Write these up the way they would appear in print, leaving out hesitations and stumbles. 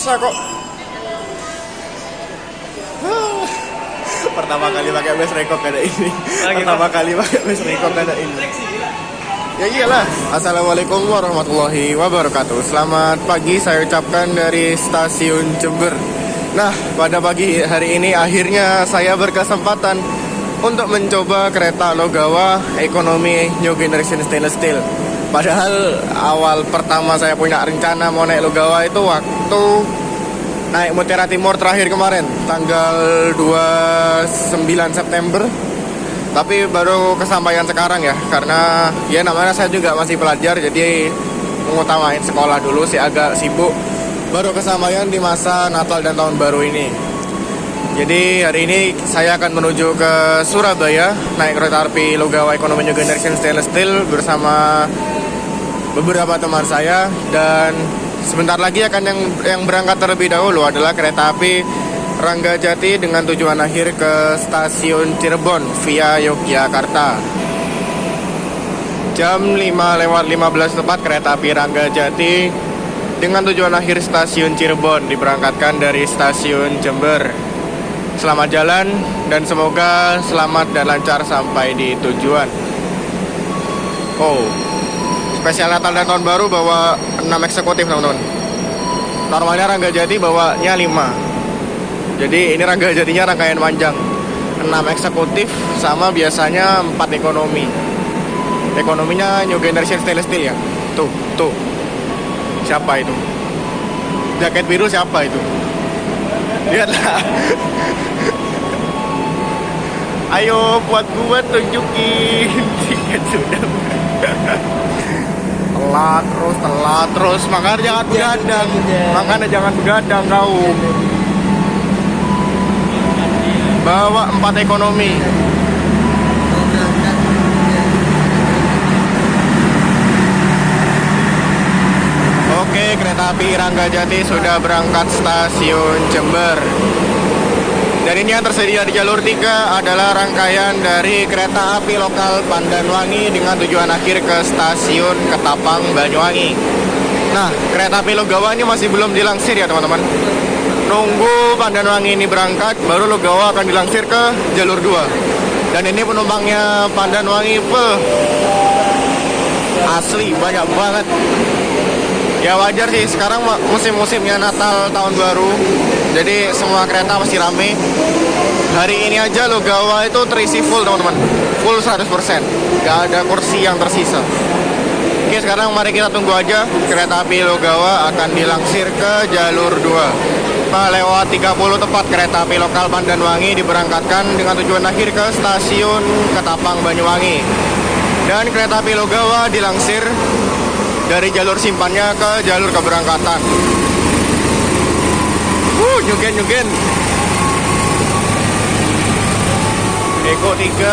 Bisa kok. Pertama kali pakai base record ada ini. Pertama kali pakai base record ada ini. Ya iyalah. Assalamualaikum warahmatullahi wabarakatuh. Selamat pagi saya ucapkan dari stasiun Jember. Nah, pada pagi hari ini akhirnya saya berkesempatan untuk mencoba kereta Logawa Ekonomi New Generation Stainless Steel. Padahal awal pertama saya punya rencana mau naik Logawa itu waktu naik Mutiara Timur terakhir kemarin, tanggal 29 September. Tapi baru kesampaian sekarang ya, karena ya namanya saya juga masih pelajar, jadi mengutamain sekolah dulu sih, agak sibuk. Baru kesampaian di masa Natal dan Tahun Baru ini. Jadi hari ini saya akan menuju ke Surabaya, naik kereta api Logawa Ekonomi New Generation Stainless Steel bersama beberapa teman saya. Dan sebentar lagi akan yang berangkat terlebih dahulu adalah kereta api Ranggajati dengan tujuan akhir ke stasiun Cirebon via Yogyakarta. Jam 5:15 tepat kereta api Ranggajati dengan tujuan akhir stasiun Cirebon diberangkatkan dari stasiun Jember. Selamat jalan dan semoga selamat dan lancar sampai di tujuan. Oh, spesial Natal dan Tahun Baru bawa 6 eksekutif teman-teman. Normalnya Ranggajati bawanya 5. Jadi ini Ranggajatinya rangkaian panjang, 6 eksekutif sama biasanya 4 ekonomi. Ekonominya New Generation Stainless Steel ya. Tuh. Siapa itu? Jaket biru siapa itu? Lihatlah. Ayo buat tunjukin tiket sudah. Telat terus. Makanya jangan begadang kau. Bawa 4 ekonomi. Oke, kereta api Ranggajati sudah berangkat stasiun Jember. Dan ini yang tersedia di jalur 3 adalah rangkaian dari kereta api lokal Pandanwangi dengan tujuan akhir ke stasiun Ketapang, Banyuwangi. Nah, kereta api Logawa ini masih belum dilansir ya teman-teman. Nunggu Pandanwangi ini berangkat, baru Logawa akan dilansir ke jalur 2. Dan ini penumpangnya Pandanwangi, asli banyak banget. Ya wajar sih, sekarang musim-musimnya Natal Tahun Baru, jadi semua kereta pasti rame. Hari ini aja Logawa itu terisi full teman-teman, full 100%, gak ada kursi yang tersisa. Oke, sekarang mari kita tunggu aja. Kereta api Logawa akan dilansir ke jalur 2. Lewat 30 tepat kereta api lokal Pandanwangi diberangkatkan dengan tujuan akhir ke stasiun Ketapang, Banyuwangi. Dan kereta api Logawa dilansir dari jalur simpannya ke jalur keberangkatan. Nyugen. Eko 3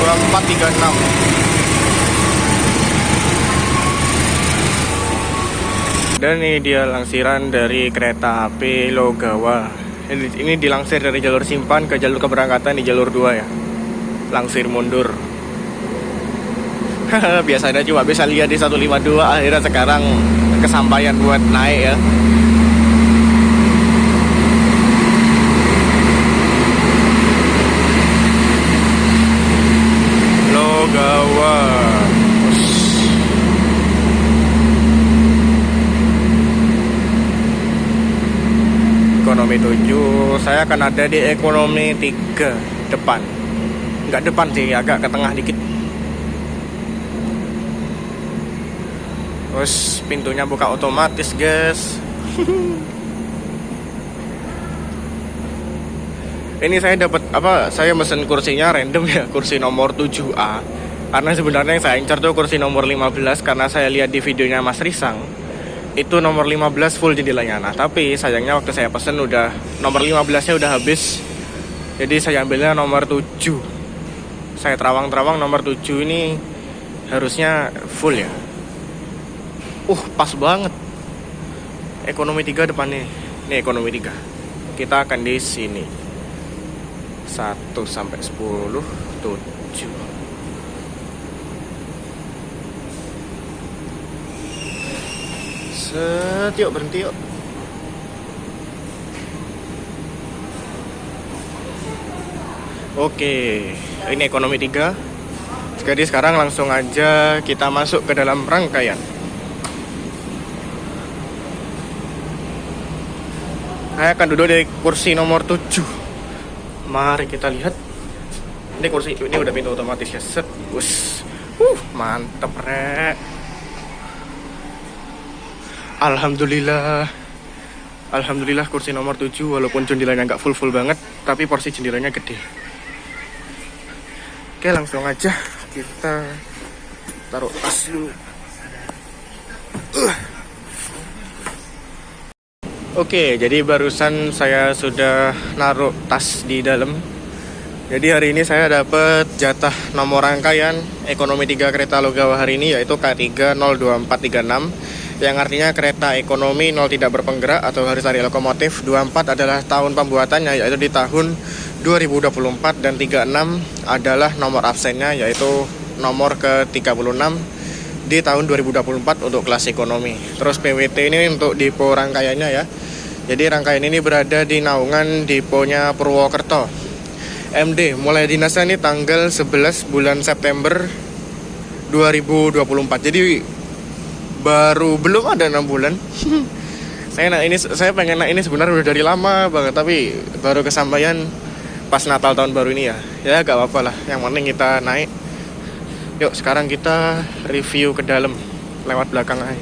2436. Dan ini dia langsiran dari kereta api Logawa. Ini dilansir dari jalur simpan ke jalur keberangkatan di jalur 2 ya. Langsir mundur. Biasanya cuma bisa lihat di 152, akhirnya sekarang kesampaian buat naik ya. Logawa. Ekonomi 7, saya akan ada di ekonomi 3 depan. Enggak depan sih, agak ke tengah dikit. Terus pintunya buka otomatis, guys. Ini saya dapat saya mesen kursinya random ya, kursi nomor 7A. Karena sebenarnya yang saya incar tuh kursi nomor 15, karena saya lihat di videonya Mas Risang. Itu nomor 15 full jendelanya. Nah, tapi sayangnya waktu saya pesen udah nomor 15-nya udah habis. Jadi saya ambilnya nomor 7. Saya terawang-terawang nomor 7 ini harusnya full ya. Pas banget. Ekonomi 3 depan nih. Ini ekonomi 3. Kita akan di sini. 1 sampai 10, 7. Set, yuk berhenti yuk. Oke, ini ekonomi 3. Jadi sekarang langsung aja kita masuk ke dalam rangkaian. Saya akan duduk di kursi nomor 7. Mari kita lihat. Ini kursi, ini udah pintu otomatis ya. Set, us. Mantep, rek. Alhamdulillah kursi nomor 7 walaupun jendelanya nggak full banget, tapi porsi jendelanya gede. Oke, langsung aja kita taruh tas dulu. Oke, jadi barusan saya sudah naruh tas di dalam. Jadi hari ini saya dapat jatah nomor rangkaian ekonomi 3 kereta Logawa hari ini, yaitu K3 02436, yang artinya kereta ekonomi 0 tidak berpenggerak atau hari sari lokomotif. 24 adalah tahun pembuatannya, yaitu di tahun 2024, dan 36 adalah nomor absennya, yaitu nomor ke-36 di tahun 2024 untuk kelas ekonomi. Terus PWT ini untuk depo rangkaiannya ya. Jadi rangkaian ini berada di naungan deponya Purwokerto. MD mulai dinasnya ini tanggal 11 bulan September 2024. Jadi belum ada 6 bulan. Saya pengen naik ini sebenarnya udah dari lama banget, tapi baru kesampaian pas Natal tahun baru ini ya. Ya gak apa-apa lah, yang penting kita naik. Yuk sekarang kita review ke dalam lewat belakang aja.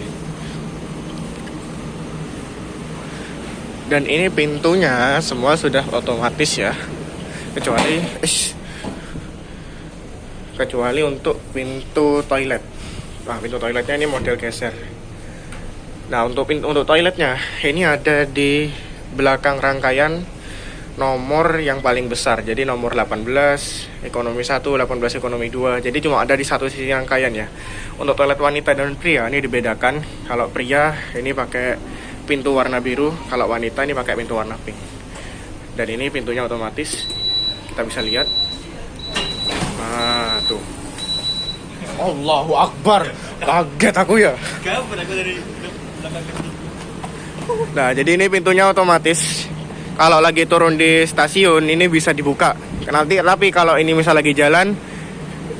Dan ini pintunya semua sudah otomatis ya, kecuali untuk pintu toilet. Nah, pintu toiletnya ini model geser. Nah, untuk toiletnya ini ada di belakang rangkaian nomor yang paling besar. Jadi nomor 18 ekonomi 1, 18 ekonomi 2. Jadi cuma ada di satu sisi rangkaian ya. Untuk toilet wanita dan pria ini dibedakan. Kalau pria ini pakai pintu warna biru, kalau wanita ini pakai pintu warna pink. Dan ini pintunya otomatis. Kita bisa lihat. Nah, tuh. Allahu Akbar. Kaget aku ya. Nah, jadi ini pintunya otomatis. Kalau lagi turun di stasiun ini bisa dibuka. Tapi kalau ini misal lagi jalan,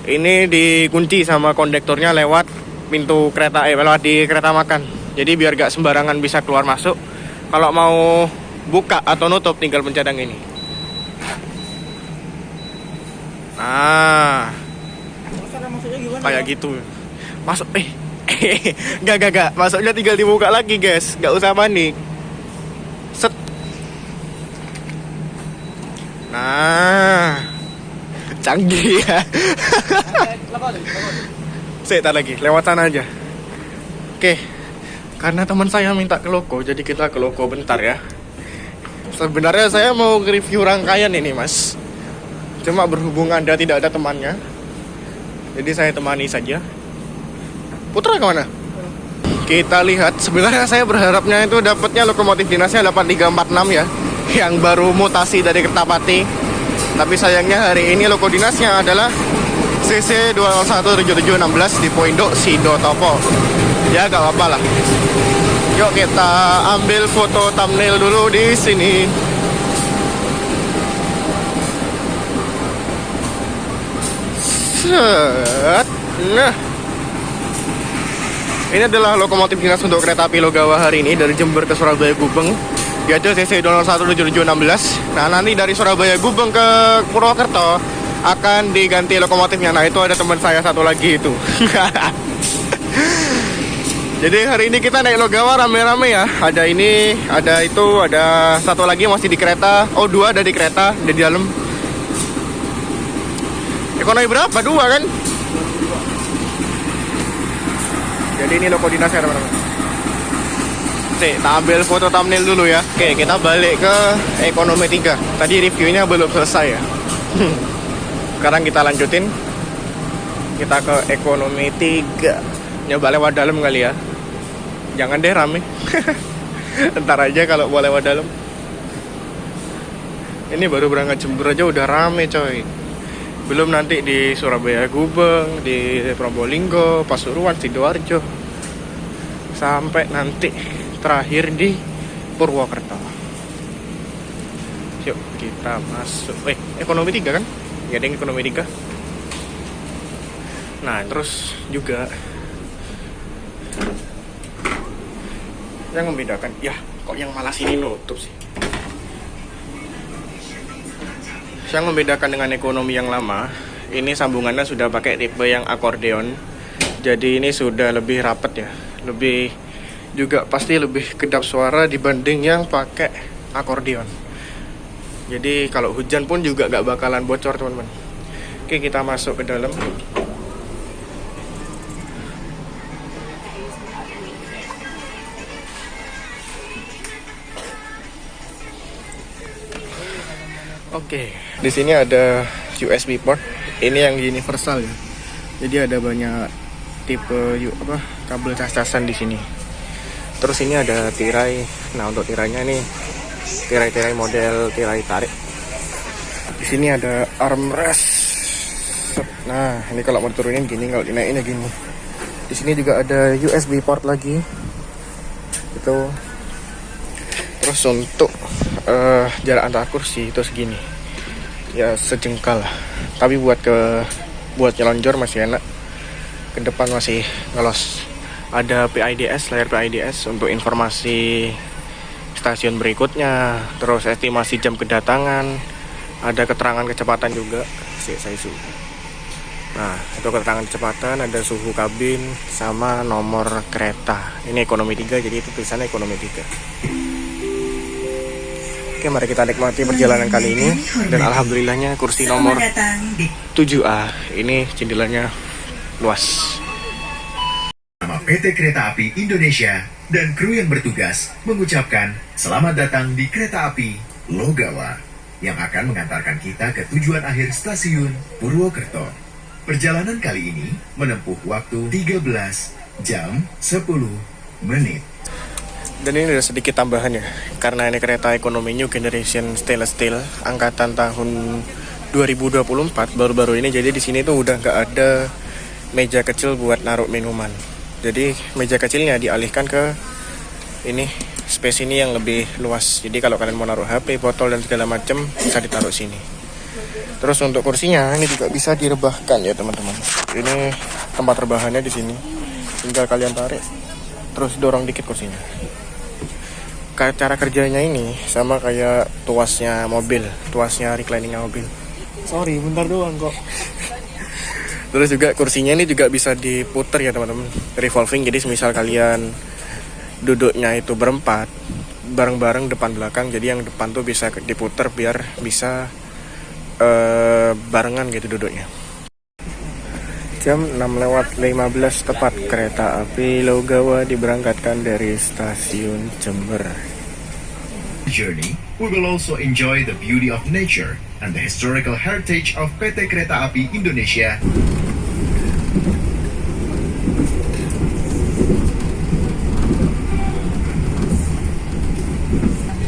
ini dikunci sama kondektornya lewat pintu kereta, lewat di kereta makan. Jadi biar gak sembarangan bisa keluar masuk. Kalau mau buka atau nutup tinggal pencadang ini. Nah, kayak gitu. Masuk, gak. Masuknya tinggal dibuka lagi guys. Gak usah panik. Set. Nah, canggih ya. Sebentar lagi, lewat sana aja. Oke, karena teman saya minta ke loko, jadi kita ke loko bentar ya. Sebenarnya saya mau review rangkaian ini mas, cuma berhubung Anda tidak ada temannya, jadi saya temani saja. Putra kemana? Kita lihat, sebenarnya saya berharapnya itu dapatnya lokomotif dinasnya 8346 ya, yang baru mutasi dari Kertapati. Tapi sayangnya hari ini loko dinasnya adalah CC 2017716 di Poindo Sido Topo. Ya gak apa-apa lah. Yuk kita ambil foto thumbnail dulu di sini. Set. Nah, ini adalah lokomotif dinas untuk kereta api Logawa hari ini dari Jember ke Surabaya Gubeng. Yaitu CC 2017716. Nah, nanti dari Surabaya Gubeng ke Purwokerto akan diganti lokomotifnya. Nah, itu ada teman saya satu lagi itu. Jadi hari ini kita naik Logawa rame-rame ya. Ada ini, ada itu, ada satu lagi masih di kereta. Oh, 2 ada di kereta, ada di dalam. Ekonomi berapa? 2 kan? Jadi ini loko dinasnya teman-teman. Kita ambil foto thumbnail dulu ya. Oke, kita balik ke ekonomi 3. Tadi reviewnya belum selesai ya. Sekarang kita lanjutin. Kita ke ekonomi 3. Nyoba lewat dalam kali ya. Jangan deh rame. Ntar aja kalau mau lewat dalam. Ini baru berangkat Jember aja udah rame coy. Belum nanti di Surabaya Gubeng, di Probolinggo, Pasuruan, Sidoarjo. sampai nanti terakhir di Purwokerto. Yuk kita masuk. Ekonomi 3 kan? Ya, ada yang ekonomi 3. Nah, terus juga yang membedakan, ya kok yang malah sini nutup sih. Yang membedakan dengan ekonomi yang lama, ini sambungannya sudah pakai tipe yang akordeon. Jadi ini sudah lebih rapat ya, lebih juga pasti lebih kedap suara dibanding yang pakai akordeon. Jadi kalau hujan pun juga gak bakalan bocor teman-teman. Oke, kita masuk ke dalam. Oke, di sini ada USB port. Ini yang universal ya. Jadi ada banyak tipe kabel cas-casan di sini. Terus ini ada tirai. Nah, untuk tirainya ini tirai-tirai model tirai tarik. Di sini ada armrest. Nah, ini kalau mau turunin gini, kalau dinaikin gini. Di sini juga ada USB port lagi. Itu. Terus untuk jarak antar kursi itu segini. Ya sejengkal lah. Tapi buat nyelonjor masih enak. Ke depan masih ngelos. Ada PIDS, layar PIDS untuk informasi stasiun berikutnya, terus estimasi jam kedatangan, ada keterangan kecepatan juga. Nah, itu keterangan kecepatan, ada suhu kabin sama nomor kereta. Ini ekonomi 3, jadi itu tulisannya ekonomi 3. Oke, mari kita nikmati perjalanan kali ini. Dan alhamdulillahnya kursi nomor 7A ini jendelanya luas. Nama PT Kereta Api Indonesia dan kru yang bertugas mengucapkan selamat datang di Kereta Api Logawa yang akan mengantarkan kita ke tujuan akhir stasiun Purwokerto. Perjalanan kali ini menempuh waktu 13 jam 10 menit. Dan ini ada sedikit tambahan ya, karena ini kereta ekonomi New Generation Stainless Steel angkatan tahun 2024 baru-baru ini. Jadi di sini tuh udah nggak ada meja kecil buat naruh minuman. Jadi meja kecilnya dialihkan ke ini, space ini yang lebih luas. Jadi kalau kalian mau naruh HP, botol dan segala macam bisa ditaruh sini. Terus untuk kursinya ini juga bisa direbahkan ya teman-teman. Ini tempat rebahannya di sini. Tinggal kalian tarik, terus dorong dikit kursinya. Cara kerjanya ini sama kayak tuasnya mobil, tuasnya recliningnya mobil. Sorry, bentar doang kok. Terus juga kursinya ini juga bisa diputer ya teman-teman, revolving. Jadi misal kalian duduknya itu berempat, bareng-bareng depan belakang, jadi yang depan tuh bisa diputer biar bisa barengan gitu duduknya. Jam 6:15 tepat kereta api Logawa diberangkatkan dari stasiun Jember. Journey, we will also enjoy the beauty of nature and the historical heritage of PT Kereta Api Indonesia.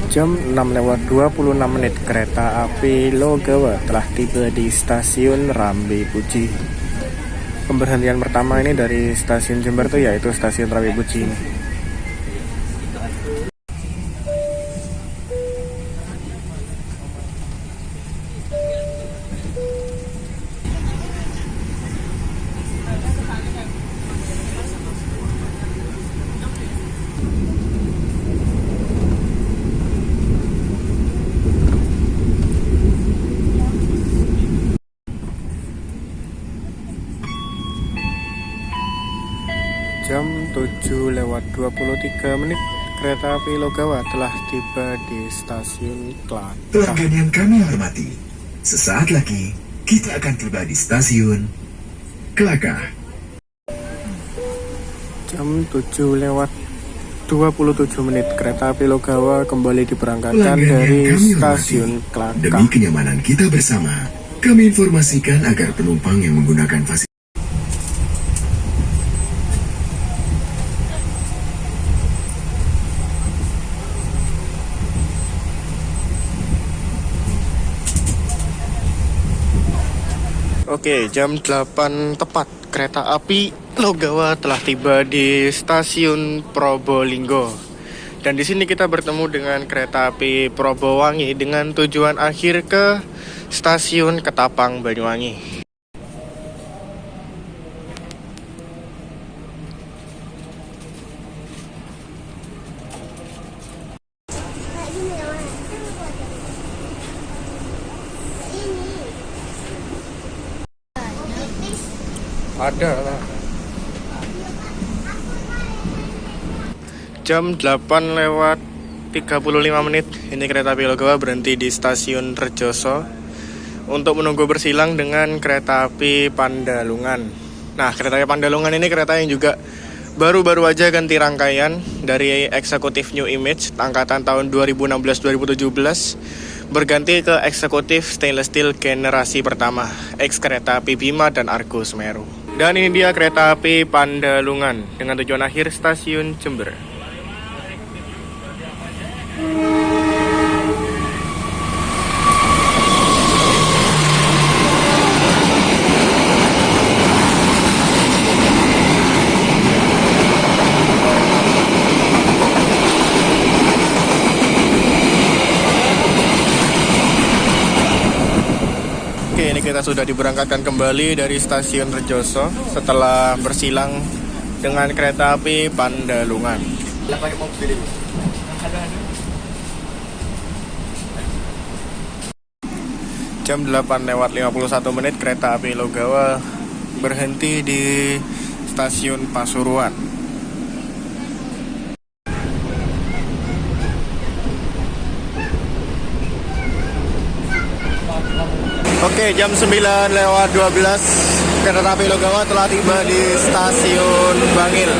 Jam 6:26 kereta api Logawa telah tiba di stasiun Rambe Puji. Pemberhentian pertama ini dari stasiun Jember tuh yaitu stasiun Rambe Puji. Jam 7:23 kereta api Logawa telah tiba di stasiun Klaka. Pelanggan yang kami hormati, sesaat lagi kita akan tiba di stasiun Klaka. Jam 7:27 kereta api Logawa kembali diberangkatkan dari stasiun Klaka. Demi kenyamanan kita bersama, kami informasikan agar penumpang yang menggunakan fasilitas Oke, jam 8 tepat. Kereta api Logawa telah tiba di stasiun Probolinggo. Dan di sini kita bertemu dengan kereta api Probowangi dengan tujuan akhir ke stasiun Ketapang, Banyuwangi. Ada lah. Jam 8 lewat 35 menit. Ini kereta api Logawa berhenti di stasiun Rejoso untuk menunggu bersilang dengan kereta api Pandalungan. Nah, kereta api Pandalungan ini kereta yang juga baru-baru aja ganti rangkaian dari eksekutif New Image angkatan tahun 2016-2017 berganti ke eksekutif stainless steel generasi pertama, eks kereta api Bima dan Argo Semeru. Dan ini dia kereta api Pandalungan dengan tujuan akhir stasiun Jember. Oke, ini kita sudah diberangkatkan kembali dari stasiun Rejoso setelah bersilang dengan kereta api Pandalungan. Jam 8 lewat 51 menit kereta api Logawa berhenti di stasiun Pasuruan. Oke, jam 9 lewat 12 kereta api Logawa telah tiba di stasiun Bangil.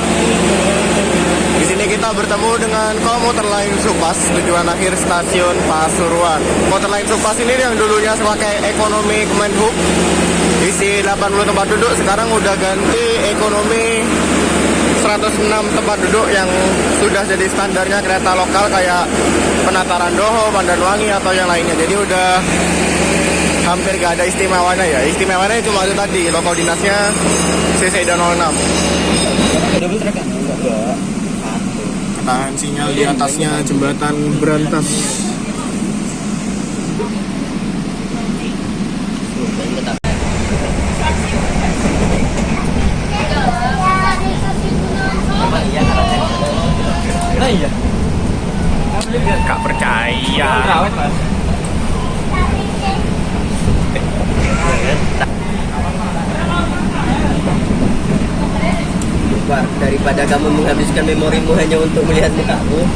Di sini kita bertemu dengan komuter lain Supas tujuan akhir stasiun Pasuruan. Komuter lain Supas ini yang dulunya pakai ekonomi Kemenhub isi 80 tempat duduk, sekarang udah ganti ekonomi 106 tempat duduk yang sudah jadi standarnya kereta lokal kayak Penataran Doho, Pandanwangi atau yang lainnya. Jadi udah hampir gak ada istimewanya ya. Istimewanya cuma itu tadi, loko dinasnya CC 06. Ketahan sinyal di atasnya jembatan berantas. Gak percaya. Daripada kamu menghabiskan memorimu hanya untuk melihat mukamu.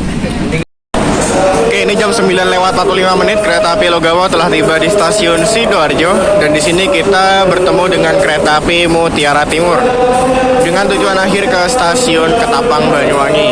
Oke, ini jam 9 lewat 45 menit kereta api Logawa telah tiba di stasiun Sidoarjo dan di sini kita bertemu dengan kereta api Mutiara Timur dengan tujuan akhir ke stasiun Ketapang, Banyuwangi.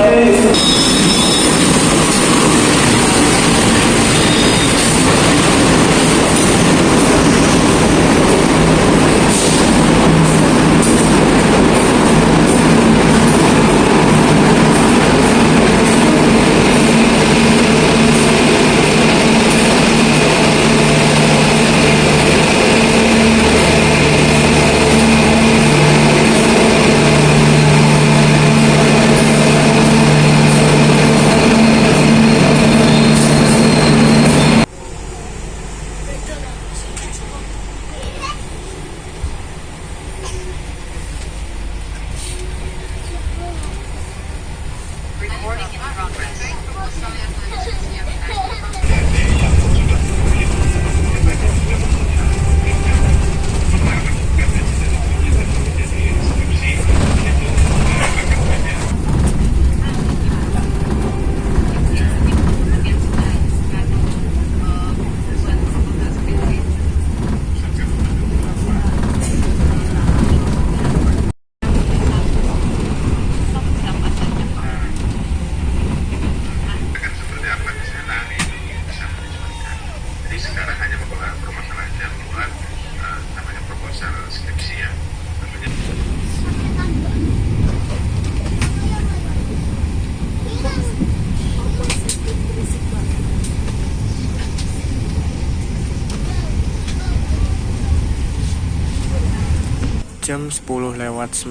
Jam 10:09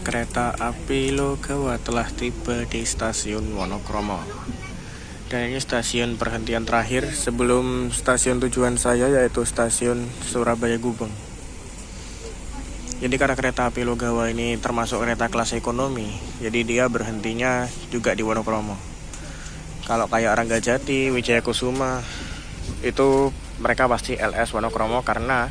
kereta api Logawa telah tiba di stasiun Wonokromo. Dan ini stasiun perhentian terakhir sebelum stasiun tujuan saya, yaitu stasiun Surabaya Gubeng. Jadi karena kereta api Logawa ini termasuk kereta kelas ekonomi, jadi dia berhentinya juga di Wonokromo. Kalau kayak Ranggajati, Wijaya Kusuma, itu mereka pasti LS Wonokromo karena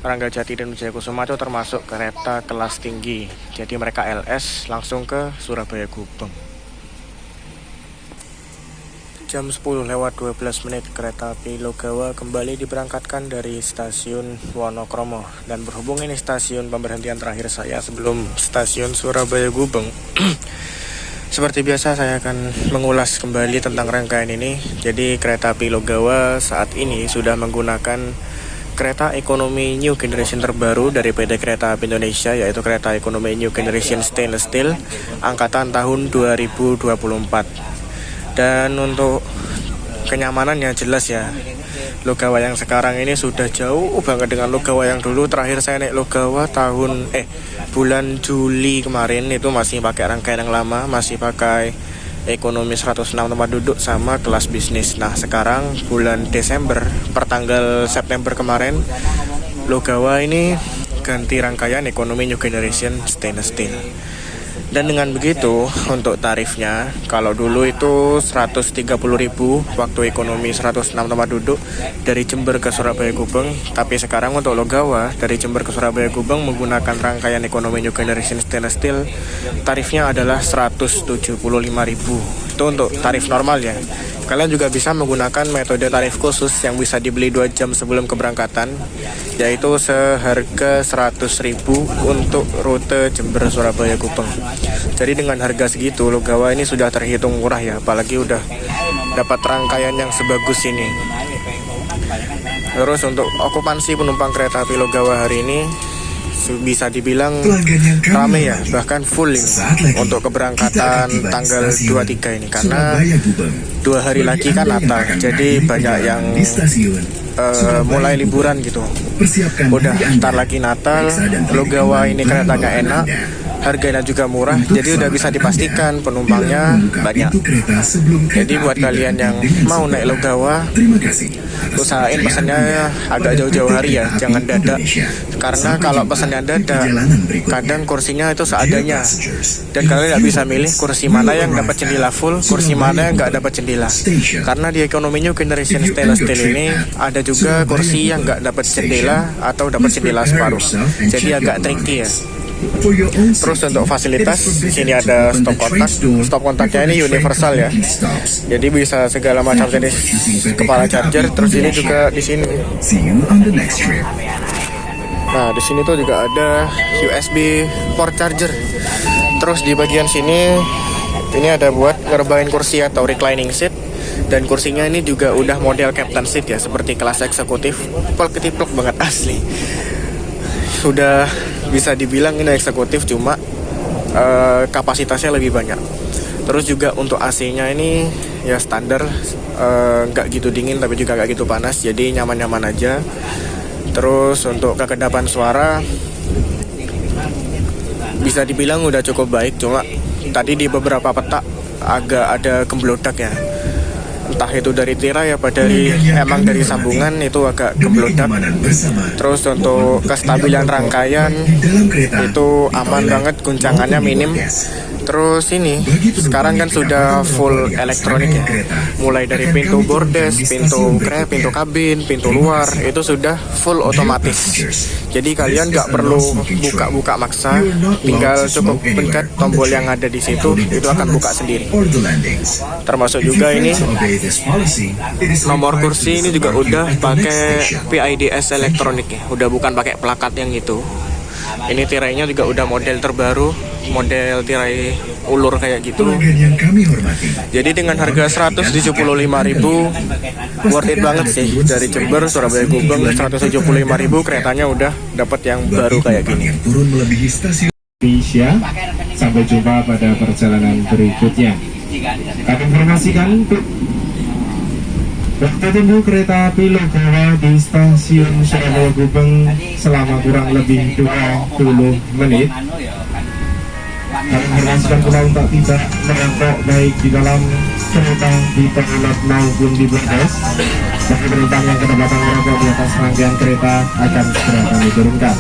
Ranggajati dan Wijaya Kusuma itu termasuk kereta kelas tinggi. Jadi mereka LS langsung ke Surabaya Gubeng. Jam 10:12 kereta api Logawa kembali diberangkatkan dari stasiun Wonokromo. Dan berhubung ini stasiun pemberhentian terakhir saya sebelum stasiun Surabaya Gubeng, seperti biasa saya akan mengulas kembali tentang rangkaian ini. Jadi kereta api Logawa saat ini sudah menggunakan kereta ekonomi New Generation terbaru dari PT Kereta Api Indonesia, yaitu kereta ekonomi New Generation Stainless Steel angkatan tahun 2024. Dan untuk kenyamanannya jelas ya, Logawa yang sekarang ini sudah jauh banget dengan Logawa yang dulu. Terakhir saya naik Logawa bulan Juli kemarin itu masih pakai rangkaian yang lama, masih pakai ekonomi 106 tempat duduk sama kelas bisnis. Nah sekarang bulan Desember, pertanggal September kemarin, Logawa ini ganti rangkaian ekonomi New Generation Stainless Steel. Dan dengan begitu untuk tarifnya, kalau dulu itu 130.000 waktu ekonomi 106 tempat duduk dari Jember ke Surabaya Gubeng. Tapi sekarang untuk Logawa dari Jember ke Surabaya Gubeng menggunakan rangkaian ekonomi New Generation Stainless Steel, tarifnya adalah 175.000. Itu untuk tarif normal ya. Kalian juga bisa menggunakan metode tarif khusus yang bisa dibeli 2 jam sebelum keberangkatan, yaitu seharga 100.000 untuk rute Jember Surabaya Gubeng. Jadi dengan harga segitu Logawa ini sudah terhitung murah ya, apalagi udah dapat rangkaian yang sebagus ini. Terus untuk okupansi penumpang kereta api Logawa hari ini bisa dibilang ramai ya, bahkan full ini untuk keberangkatan tanggal 23 ini, karena 2 hari lagi kan Natal, jadi banyak yang mulai liburan gitu. Udah ntar lagi Natal, Logawa ini keretanya enak, harganya juga murah, jadi udah bisa dipastikan penumpangnya banyak. Jadi buat kalian yang mau naik Logawa, usahain pesannya agak jauh-jauh hari ya, jangan dadak. Karena kalau pesannya dadak, kadang kursinya itu seadanya, dan kalian nggak bisa milih kursi mana yang dapat jendela full, kursi mana yang nggak dapat jendela. Karena di ekonomi New Generation Stainless Steel ini ada juga kursi yang nggak dapat jendela atau dapat jendela separuh, jadi agak tricky ya. Terus untuk fasilitas di sini ada stop kontak. Stop kontaknya ini universal ya. Jadi bisa segala macam jenis kepala charger. Terus ini juga di sini. Nah, di sini tuh juga ada USB port charger. Terus di bagian sini ini ada buat ngerebahin kursi atau reclining seat. Dan kursinya ini juga udah model captain seat ya, seperti kelas eksekutif. Plek-ketiplek banget asli. Sudah bisa dibilang ini eksekutif, cuma kapasitasnya lebih banyak. Terus juga untuk AC-nya ini ya standar, nggak gitu dingin tapi juga nggak gitu panas, jadi nyaman-nyaman aja. Terus untuk kekedapan suara bisa dibilang udah cukup baik, cuma tadi di beberapa petak agak ada gemblodak ya. Entah itu dari tirai apa dari dari sambungan, itu agak gemblodak. Terus untuk kestabilan rangkaian itu aman banget, guncangannya minim. Terus ini sekarang kan sudah full elektronik ya, mulai dari pintu bordes, pintu grab, pintu kabin, pintu luar itu sudah full otomatis. Jadi kalian nggak perlu buka-buka maksa, tinggal cukup pencet tombol yang ada di situ, itu akan buka sendiri. Termasuk juga ini nomor kursi ini juga udah pakai PIDS elektronik ya, udah bukan pakai plakat yang itu. Ini tirainya juga udah model terbaru, model tirai ulur kayak gitu. Jadi dengan harga 175.000 worth it banget sih. Dari Jember Surabaya Gubeng 175.000 keretanya udah dapat yang baru kayak gini. Indonesia, sampai jumpa pada perjalanan berikutnya. Kami informasikan Waktu tunggu kereta api Logawa di stasiun Surabaya Gubeng selama kurang lebih 20 menit. Kami mengingatkan pula untuk tidak merokok baik di dalam kereta, di toilet maupun di bus. Bagi penumpang yang kedapatan merokok di atas rangkaian kereta akan segera kami turunkan.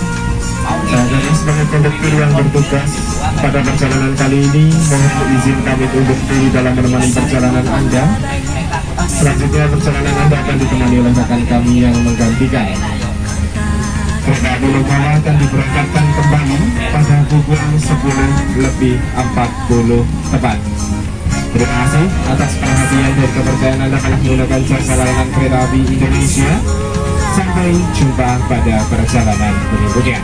Saya kami sebagai konduktor yang bertugas pada perjalanan kali ini, mohon izin kami untuk diri dalam menemani perjalanan Anda. Selanjutnya perjalanan Anda akan ditemani oleh rekan kami yang menggantikan. Kereta api Logawa akan diberangkatkan kembali pada pukul 10:40 tepat. Terima kasih atas perhatian dan kepercayaan Anda telah menggunakan jasa layanan kereta api Indonesia. Sampai jumpa pada perjalanan berikutnya.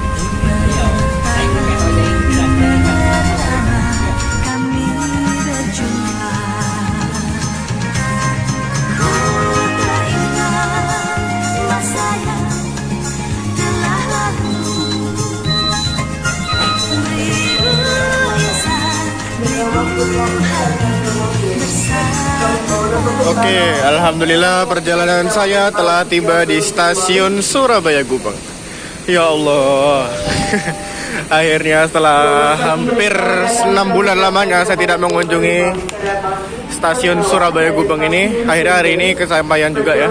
Oke, alhamdulillah perjalanan saya telah tiba di stasiun Surabaya Gubeng. Ya Allah. Akhirnya setelah hampir 6 bulan lamanya saya tidak mengunjungi stasiun Surabaya Gubeng ini, akhirnya hari ini kesampaian juga ya.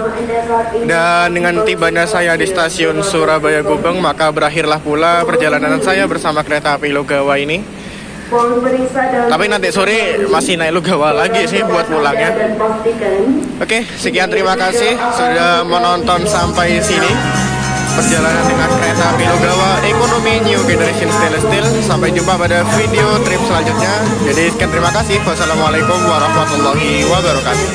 Dan dengan tibanya saya di stasiun Surabaya Gubeng, maka berakhirlah pula perjalanan saya bersama kereta api Logawa ini. Tapi nanti sore masih naik Logawa lagi sih buat pulangnya. Oke, sekian terima kasih sudah menonton sampai sini perjalanan dengan kereta api Logawa Ekonomi New Generation Stainless Steel. Sampai jumpa pada video trip selanjutnya. Jadi sekian terima kasih. Wassalamualaikum warahmatullahi wabarakatuh.